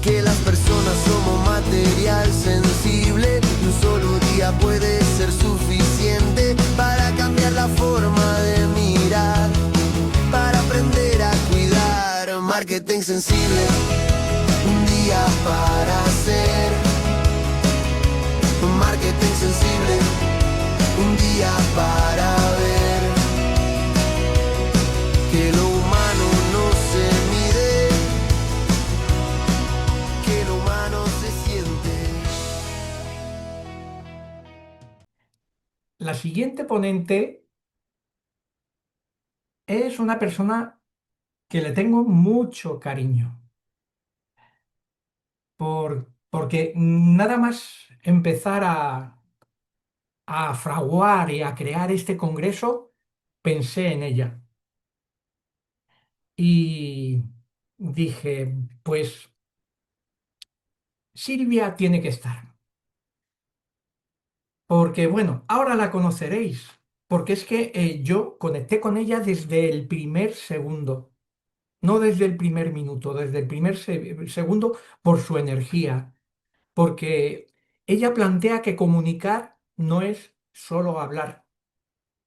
que las personas somos material sensible y un solo día puede ser suficiente para cambiar la forma de mirar, para aprender a cuidar. Marketing sensible, un día para hacer. Marketing sensible, un día para ver que lo humano no se mide, que lo humano se siente. La siguiente ponente es una persona que le tengo mucho cariño, porque nada más empezar a fraguar y a crear este congreso, pensé en ella y dije, pues Silvia tiene que estar, porque bueno, ahora la conoceréis, porque es que yo conecté con ella desde el primer segundo. No desde el primer minuto, desde el primer segundo por su energía, porque ella plantea que comunicar no es solo hablar,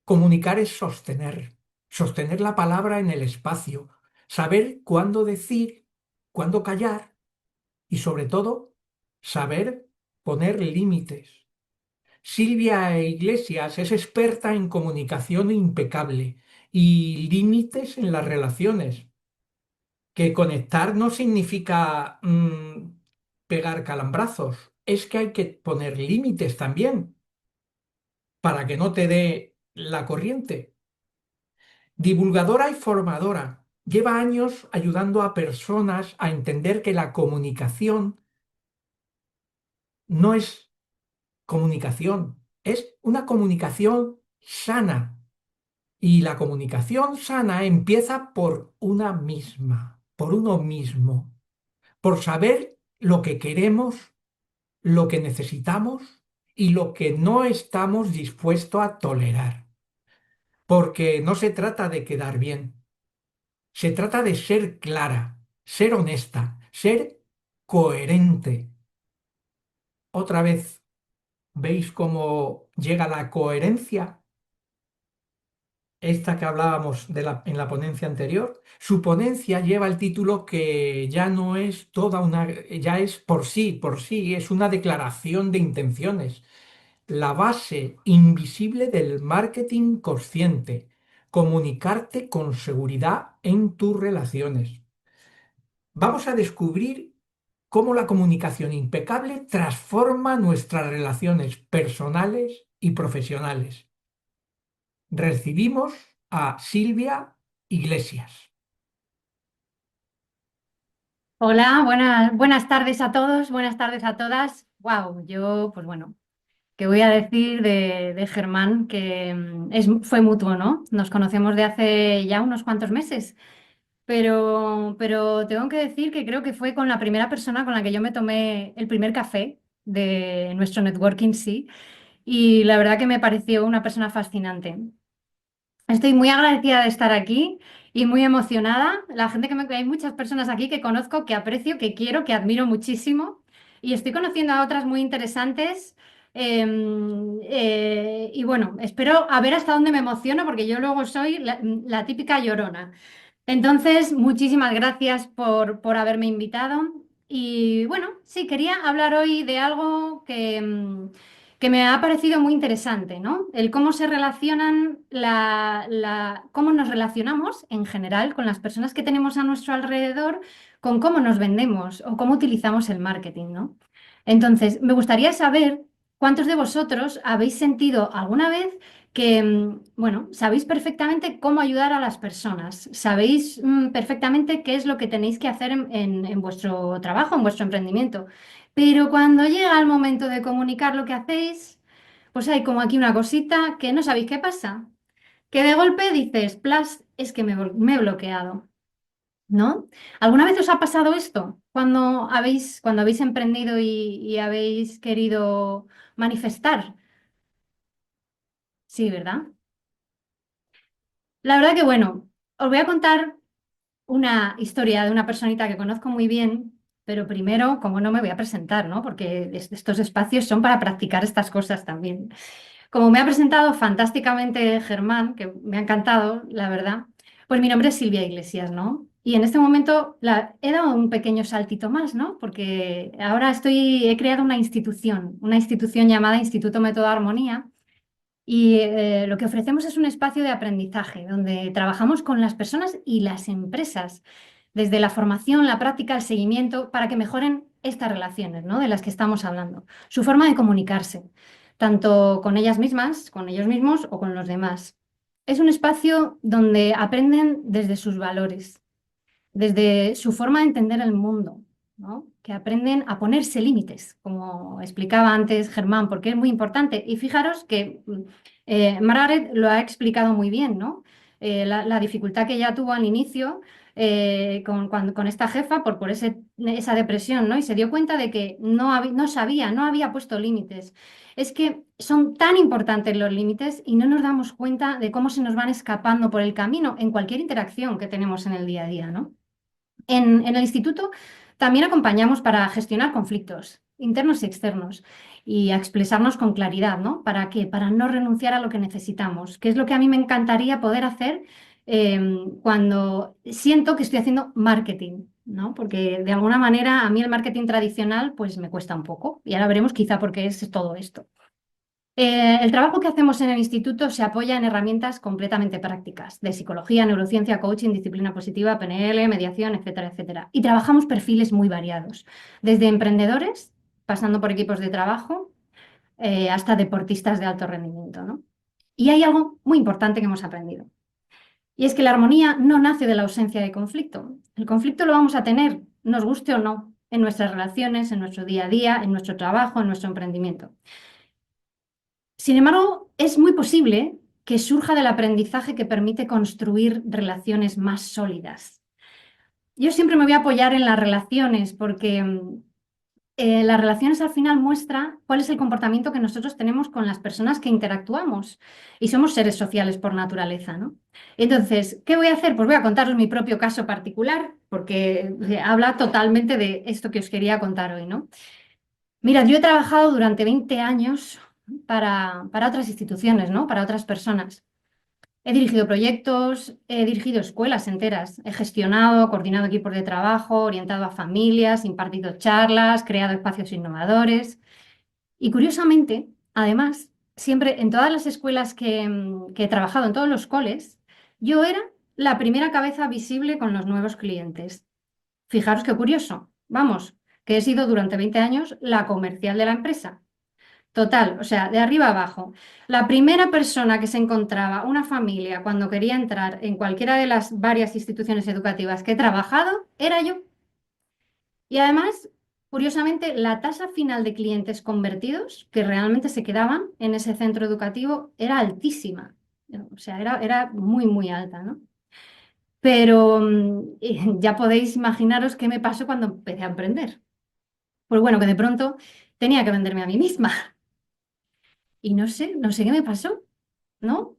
comunicar es sostener, sostener la palabra en el espacio, saber cuándo decir, cuándo callar y sobre todo saber poner límites. Silvia Iglesias es experta en comunicación impecable y límites en las relaciones, que conectar no significa pegar calambrazos, es que hay que poner límites también para que no te dé la corriente. Divulgadora y formadora, lleva años ayudando a personas a entender que la comunicación no es comunicación, es una comunicación sana. Y la comunicación sana empieza por una misma, por uno mismo, por saber lo que queremos, lo que necesitamos y lo que no estamos dispuestos a tolerar. Porque no se trata de quedar bien, se trata de ser clara, ser honesta, ser coherente. Otra vez, ¿veis cómo llega la coherencia? Esta que hablábamos en la ponencia anterior, su ponencia lleva el título que ya no es toda una, ya es por sí, es una declaración de intenciones. La base invisible del marketing consciente. Comunicarte con seguridad en tus relaciones. Vamos a descubrir cómo la comunicación impecable transforma nuestras relaciones personales y profesionales. Recibimos a Silvia Iglesias. Hola, buenas tardes a todos, buenas tardes a todas. Wow, yo, pues bueno, ¿qué voy a decir de Germán? Que fue mutuo, ¿no? Nos conocemos de hace ya unos cuantos meses, pero tengo que decir que creo que fue con la primera persona con la que yo me tomé el primer café de nuestro networking, sí, y la verdad que me pareció una persona fascinante. Estoy muy agradecida de estar aquí y muy emocionada. La gente hay muchas personas aquí que conozco, que aprecio, que quiero, que admiro muchísimo. Y estoy conociendo a otras muy interesantes. Y bueno, espero a ver hasta dónde me emociono, porque yo luego soy la típica llorona. Entonces, muchísimas gracias por haberme invitado. Y bueno, sí, quería hablar hoy de algo que me ha parecido muy interesante, ¿no? El cómo se relacionan, cómo nos relacionamos en general con las personas que tenemos a nuestro alrededor, con cómo nos vendemos o cómo utilizamos el marketing, ¿no? Entonces, me gustaría saber cuántos de vosotros habéis sentido alguna vez que, bueno, sabéis perfectamente cómo ayudar a las personas, sabéis perfectamente qué es lo que tenéis que hacer en vuestro trabajo, en vuestro emprendimiento, pero cuando llega el momento de comunicar lo que hacéis, pues hay como aquí una cosita que no sabéis qué pasa, que de golpe dices, plas, es que me he bloqueado, ¿no? ¿Alguna vez os ha pasado esto cuando habéis emprendido y habéis querido manifestar? Sí, ¿verdad? La verdad que bueno, os voy a contar una historia de una personita que conozco muy bien. Pero primero, como no me voy a presentar, ¿no? Porque estos espacios son para practicar estas cosas también. Como me ha presentado fantásticamente Germán, que me ha encantado, la verdad, pues mi nombre es Silvia Iglesias, ¿no? Y en este momento he dado un pequeño saltito más, ¿no? Porque ahora he creado una institución llamada Instituto Método Armonía, y lo que ofrecemos es un espacio de aprendizaje donde trabajamos con las personas y las empresas, desde la formación, la práctica, el seguimiento, para que mejoren estas relaciones, ¿no? De las que estamos hablando, su forma de comunicarse, tanto con ellas mismas, con ellos mismos o con los demás. Es un espacio donde aprenden desde sus valores, desde su forma de entender el mundo, ¿no? Que aprenden a ponerse límites, como explicaba antes Germán, porque es muy importante. Y fijaros que Margaret lo ha explicado muy bien, ¿no? La dificultad que ella tuvo al inicio con esta jefa por esa depresión, ¿no? Y se dio cuenta de que no sabía, no había puesto límites. Es que son tan importantes los límites y no nos damos cuenta de cómo se nos van escapando por el camino en cualquier interacción que tenemos en el día a día, ¿no? En el instituto también acompañamos para gestionar conflictos internos y externos y a expresarnos con claridad, ¿no? ¿Para qué? Para no renunciar a lo que necesitamos, que es lo que a mí me encantaría poder hacer cuando siento que estoy haciendo marketing, ¿no? Porque de alguna manera a mí el marketing tradicional pues me cuesta un poco y ahora veremos quizá por qué es todo esto. El trabajo que hacemos en el instituto se apoya en herramientas completamente prácticas de psicología, neurociencia, coaching, disciplina positiva, PNL, mediación, etcétera, etcétera. Y trabajamos perfiles muy variados, desde emprendedores, pasando por equipos de trabajo, hasta deportistas de alto rendimiento, ¿no? Y hay algo muy importante que hemos aprendido. Y es que la armonía no nace de la ausencia de conflicto. El conflicto lo vamos a tener, nos guste o no, en nuestras relaciones, en nuestro día a día, en nuestro trabajo, en nuestro emprendimiento. Sin embargo, es muy posible que surja del aprendizaje que permite construir relaciones más sólidas. Yo siempre me voy a apoyar en las relaciones porque las relaciones al final muestran cuál es el comportamiento que nosotros tenemos con las personas que interactuamos y somos seres sociales por naturaleza, ¿no? Entonces, ¿qué voy a hacer? Pues voy a contaros mi propio caso particular porque habla totalmente de esto que os quería contar hoy, ¿no? Mirad, yo he trabajado durante 20 años para otras instituciones, ¿no? Para otras personas. He dirigido proyectos, he dirigido escuelas enteras, he gestionado, coordinado equipos de trabajo, orientado a familias, impartido charlas, creado espacios innovadores. Y curiosamente, además, siempre en todas las escuelas que he trabajado, en todos los coles, yo era la primera cabeza visible con los nuevos clientes. Fijaros qué curioso. Vamos, que he sido durante 20 años la comercial de la empresa. Total, o sea, de arriba abajo. La primera persona que se encontraba una familia cuando quería entrar en cualquiera de las varias instituciones educativas que he trabajado era yo. Y además, curiosamente, la tasa final de clientes convertidos que realmente se quedaban en ese centro educativo era altísima. O sea, era muy, muy alta, ¿no? Pero ya podéis imaginaros qué me pasó cuando empecé a emprender. Pues bueno, que de pronto tenía que venderme a mí misma. Y no sé qué me pasó, ¿no?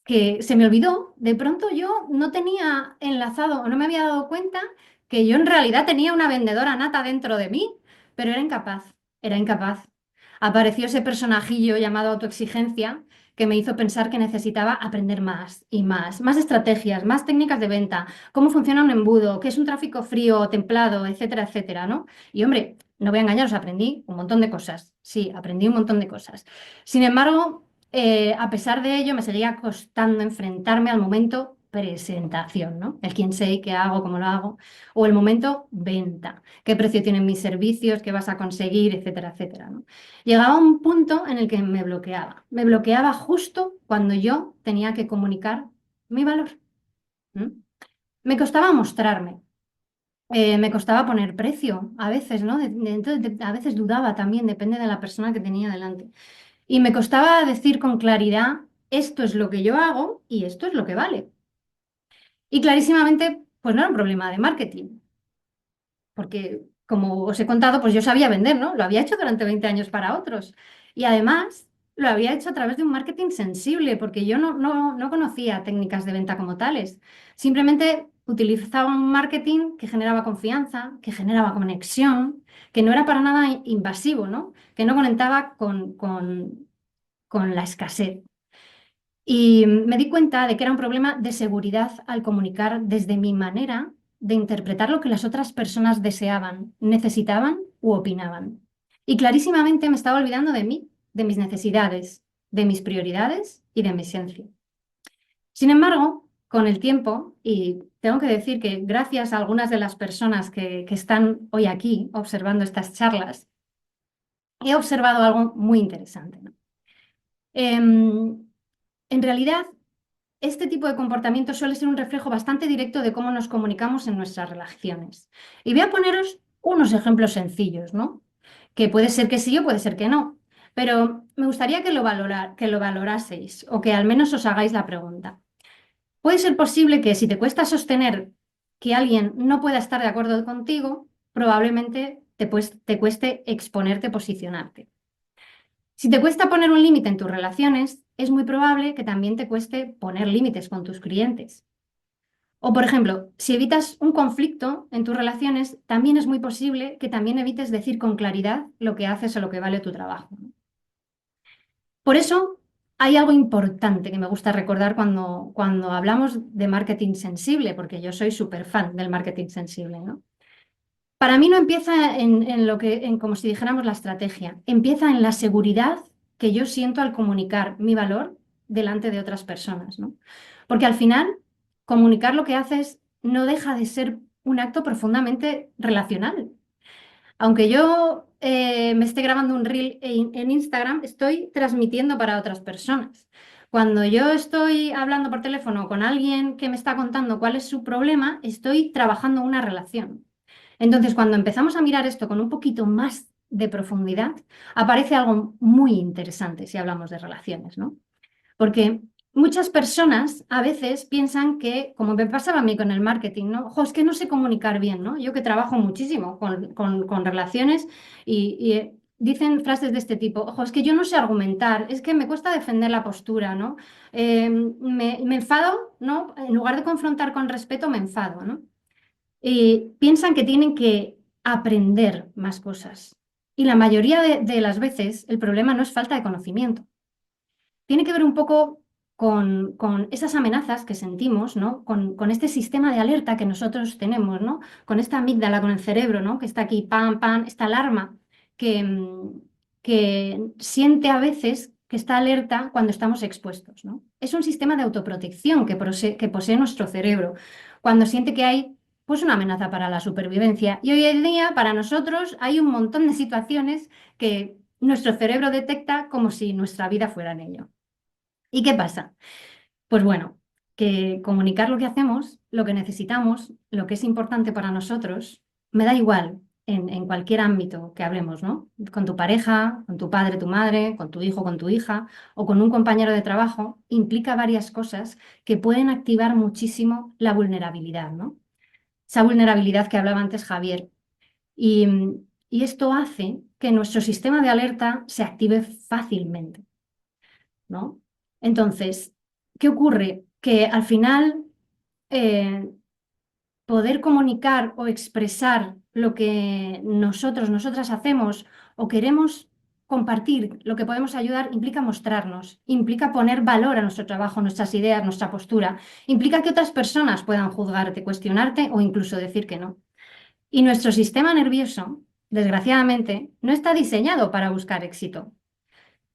Que se me olvidó, de pronto yo no tenía enlazado o no me había dado cuenta que yo en realidad tenía una vendedora nata dentro de mí, pero era incapaz. Apareció ese personajillo llamado autoexigencia que me hizo pensar que necesitaba aprender más y más estrategias, más técnicas de venta, cómo funciona un embudo, qué es un tráfico frío o templado, etcétera, etcétera, ¿no? Y hombre, no voy a engañaros, aprendí un montón de cosas. Sí, aprendí un montón de cosas. Sin embargo, a pesar de ello, me seguía costando enfrentarme al momento presentación, ¿no? El quién sé, qué hago, cómo lo hago, o el momento venta, qué precio tienen mis servicios, qué vas a conseguir, etcétera, etcétera, ¿no? Llegaba un punto en el que me bloqueaba justo cuando yo tenía que comunicar mi valor. ¿Mm? Me costaba mostrarme, me costaba poner precio a veces, ¿no? Entonces, a veces dudaba también, depende de la persona que tenía delante. Y me costaba decir con claridad, esto es lo que yo hago y esto es lo que vale. Y clarísimamente, pues no era un problema de marketing, porque como os he contado, pues yo sabía vender, ¿no? Lo había hecho durante 20 años para otros. Y además lo había hecho a través de un marketing sensible, porque yo no conocía técnicas de venta como tales. Simplemente utilizaba un marketing que generaba confianza, que generaba conexión, que no era para nada invasivo, ¿no? Que no conectaba con la escasez. Y me di cuenta de que era un problema de seguridad al comunicar desde mi manera de interpretar lo que las otras personas deseaban, necesitaban u opinaban. Y clarísimamente me estaba olvidando de mí, de mis necesidades, de mis prioridades y de mi esencia. Sin embargo, con el tiempo, y tengo que decir que gracias a algunas de las personas que están hoy aquí observando estas charlas, he observado algo muy interesante, ¿no? En realidad, este tipo de comportamiento suele ser un reflejo bastante directo de cómo nos comunicamos en nuestras relaciones. Y voy a poneros unos ejemplos sencillos, ¿no? Que puede ser que sí o puede ser que no. Pero me gustaría que lo valoraseis o que al menos os hagáis la pregunta. Puede ser posible que si te cuesta sostener que alguien no pueda estar de acuerdo contigo, probablemente te cueste exponerte, posicionarte. Si te cuesta poner un límite en tus relaciones, es muy probable que también te cueste poner límites con tus clientes. O, por ejemplo, si evitas un conflicto en tus relaciones, también es muy posible que también evites decir con claridad lo que haces o lo que vale tu trabajo. Por eso, hay algo importante que me gusta recordar cuando hablamos de marketing sensible, porque yo soy súper fan del marketing sensible, ¿no? Para mí no empieza en como si dijéramos la estrategia, empieza en la seguridad que yo siento al comunicar mi valor delante de otras personas, ¿no? Porque al final, comunicar lo que haces no deja de ser un acto profundamente relacional. Aunque yo me esté grabando un reel en Instagram, estoy transmitiendo para otras personas. Cuando yo estoy hablando por teléfono con alguien que me está contando cuál es su problema, estoy trabajando una relación. Entonces, cuando empezamos a mirar esto con un poquito más de profundidad, aparece algo muy interesante si hablamos de relaciones, ¿no? Porque muchas personas a veces piensan que, como me pasaba a mí con el marketing, ¿no? Ojo, es que no sé comunicar bien, ¿no? Yo que trabajo muchísimo con relaciones y dicen frases de este tipo, ojo, es que yo no sé argumentar, es que me cuesta defender la postura, ¿no? Me enfado, ¿no? En lugar de confrontar con respeto, me enfado, ¿no? Piensan que tienen que aprender más cosas. Y la mayoría de las veces el problema no es falta de conocimiento. Tiene que ver un poco con esas amenazas que sentimos, ¿no? Con este sistema de alerta que nosotros tenemos, ¿no? Con esta amígdala, con el cerebro, ¿no? Que está aquí, pam, pam, esta alarma que siente a veces que está alerta cuando estamos expuestos, ¿no? Es un sistema de autoprotección que posee nuestro cerebro cuando siente que hay pues una amenaza para la supervivencia. Y hoy en día, para nosotros, hay un montón de situaciones que nuestro cerebro detecta como si nuestra vida fuera en ello. ¿Y qué pasa? Pues bueno, que comunicar lo que hacemos, lo que necesitamos, lo que es importante para nosotros, me da igual en cualquier ámbito que hablemos, ¿no? Con tu pareja, con tu padre, tu madre, con tu hijo, con tu hija o con un compañero de trabajo, implica varias cosas que pueden activar muchísimo la vulnerabilidad, ¿no? Esa vulnerabilidad que hablaba antes Javier. Y, y esto hace que nuestro sistema de alerta se active fácilmente, ¿no? Entonces, ¿qué ocurre? Que al final poder comunicar o expresar lo que nosotras hacemos o queremos compartir, lo que podemos ayudar, implica mostrarnos, implica poner valor a nuestro trabajo, nuestras ideas, nuestra postura, implica que otras personas puedan juzgarte, cuestionarte o incluso decir que no. Y nuestro sistema nervioso, desgraciadamente, no está diseñado para buscar éxito.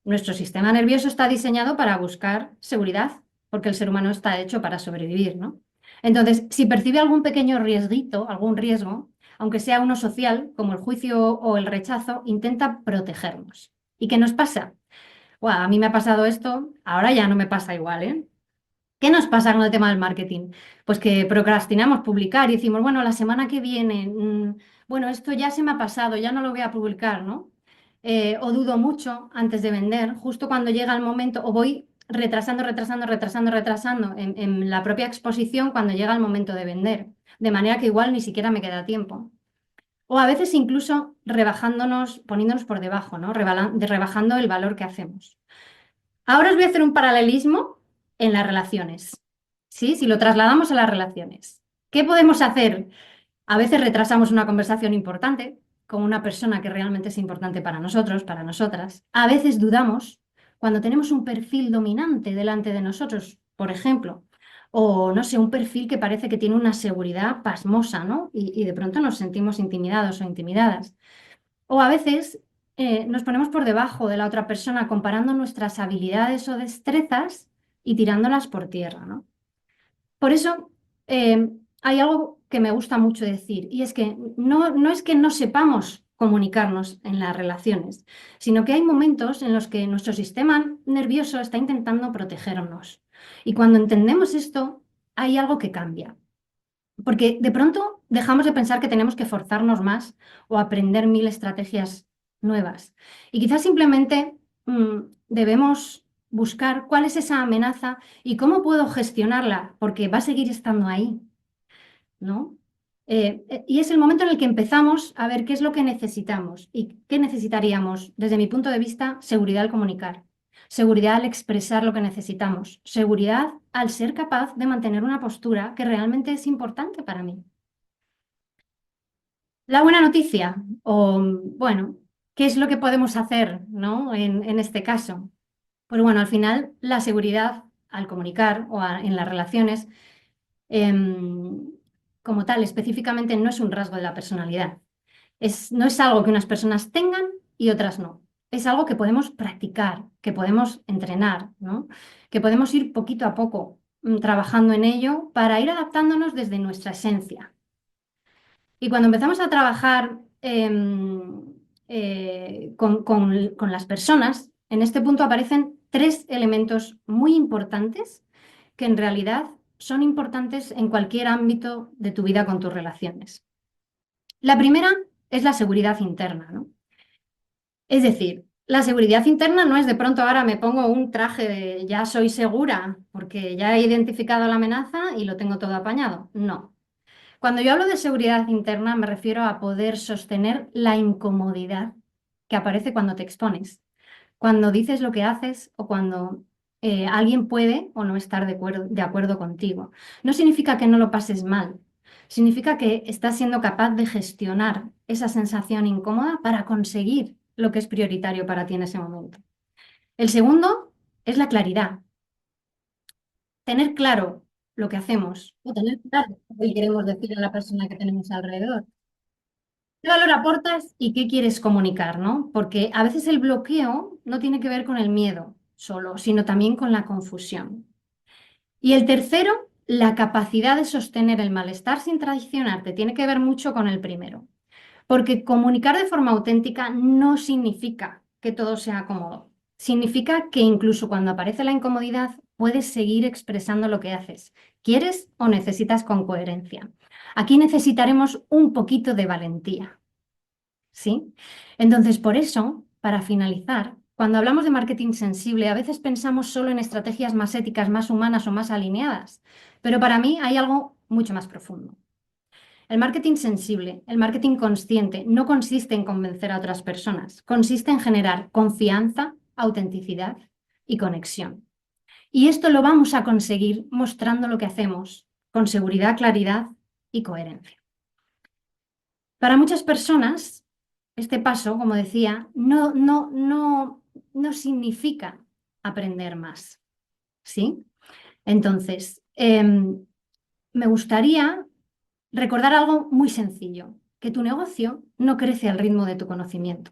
Nuestro sistema nervioso está diseñado para buscar seguridad, porque el ser humano está hecho para sobrevivir, ¿no? Entonces, si percibe algún pequeño riesguito, algún riesgo, aunque sea uno social, como el juicio o el rechazo, intenta protegernos. ¿Y qué nos pasa? Bueno, a mí me ha pasado esto, ahora ya no me pasa igual, ¿eh? ¿Qué nos pasa con el tema del marketing? Pues que procrastinamos publicar y decimos, bueno, la semana que viene, bueno, esto ya se me ha pasado, ya no lo voy a publicar, ¿no? O dudo mucho antes de vender, justo cuando llega el momento, o voy retrasando en la propia exposición cuando llega el momento de vender, de manera que igual ni siquiera me queda tiempo. O a veces incluso rebajándonos, poniéndonos por debajo, ¿no? Rebajando el valor que hacemos. Ahora os voy a hacer un paralelismo en las relaciones, ¿sí? Si lo trasladamos a las relaciones. ¿Qué podemos hacer? A veces retrasamos una conversación importante con una persona que realmente es importante para nosotros, para nosotras. A veces dudamos cuando tenemos un perfil dominante delante de nosotros, por ejemplo, o no sé, un perfil que parece que tiene una seguridad pasmosa, ¿no? Y de pronto nos sentimos intimidados o intimidadas. O a veces nos ponemos por debajo de la otra persona comparando nuestras habilidades o destrezas y tirándolas por tierra, ¿no? Por eso hay algo que me gusta mucho decir, y es que no es que no sepamos comunicarnos en las relaciones, sino que hay momentos en los que nuestro sistema nervioso está intentando protegernos. Y cuando entendemos esto, hay algo que cambia. Porque de pronto dejamos de pensar que tenemos que forzarnos más o aprender mil estrategias nuevas. Y quizás simplemente debemos buscar cuál es esa amenaza y cómo puedo gestionarla, porque va a seguir estando ahí, ¿no? Y es el momento en el que empezamos a ver qué es lo que necesitamos y qué necesitaríamos, desde mi punto de vista, seguridad al comunicar, seguridad al expresar lo que necesitamos, seguridad al ser capaz de mantener una postura que realmente es importante para mí. La buena noticia, o bueno, ¿qué es lo que podemos hacer, ¿no? en este caso? Pues bueno, al final la seguridad al comunicar o en las relaciones como tal, específicamente no es un rasgo de la personalidad. No es algo que unas personas tengan y otras no. Es algo que podemos practicar, que podemos entrenar, ¿no? Que podemos ir poquito a poco trabajando en ello para ir adaptándonos desde nuestra esencia. Y cuando empezamos a trabajar con las personas, en este punto aparecen 3 elementos muy importantes que en realidad son importantes en cualquier ámbito de tu vida con tus relaciones. La primera es la seguridad interna, ¿no? Es decir, la seguridad interna no es de pronto ahora me pongo un traje de ya soy segura porque ya he identificado la amenaza y lo tengo todo apañado. No. Cuando yo hablo de seguridad interna me refiero a poder sostener la incomodidad que aparece cuando te expones, cuando dices lo que haces o cuando alguien puede o no estar de acuerdo contigo. No significa que no lo pases mal, significa que estás siendo capaz de gestionar esa sensación incómoda para conseguir lo que es prioritario para ti en ese momento. El segundo es la claridad. Tener claro lo que hacemos o tener claro lo que queremos decir a la persona que tenemos alrededor. ¿Qué valor aportas y qué quieres comunicar, ¿no? Porque a veces el bloqueo no tiene que ver con el miedo solo, sino también con la confusión. Y el tercero, la capacidad de sostener el malestar sin traicionarte, tiene que ver mucho con el primero. Porque comunicar de forma auténtica no significa que todo sea cómodo. Significa que incluso cuando aparece la incomodidad, puedes seguir expresando lo que haces. ¿Quieres o necesitas con coherencia? Aquí necesitaremos un poquito de valentía, ¿sí? Entonces, por eso, para finalizar, cuando hablamos de marketing sensible, a veces pensamos solo en estrategias más éticas, más humanas o más alineadas, pero para mí hay algo mucho más profundo. El marketing sensible, el marketing consciente, no consiste en convencer a otras personas, consiste en generar confianza, autenticidad y conexión. Y esto lo vamos a conseguir mostrando lo que hacemos con seguridad, claridad y coherencia. Para muchas personas, este paso, como decía, no significa aprender más, ¿sí? Entonces, me gustaría recordar algo muy sencillo, que tu negocio no crece al ritmo de tu conocimiento.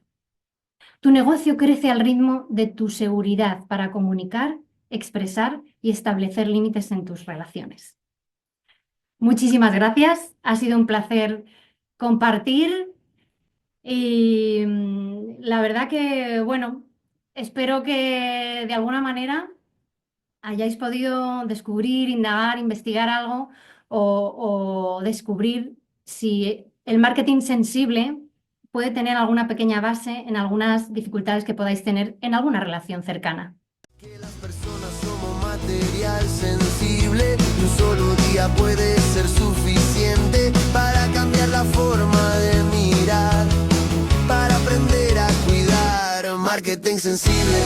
Tu negocio crece al ritmo de tu seguridad para comunicar, expresar y establecer límites en tus relaciones. Muchísimas gracias, ha sido un placer compartir y la verdad que, bueno, espero que de alguna manera hayáis podido descubrir, indagar, investigar algo o descubrir si el marketing sensible puede tener alguna pequeña base en algunas dificultades que podáis tener en alguna relación cercana. Que las personas somos material sensible y un solo día puede ser suficiente para cambiar la forma de mirar, para aprender a cuidar. Marketing sensible,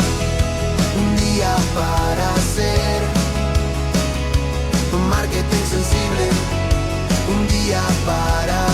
un día para hacer. Marketing sensible, un día para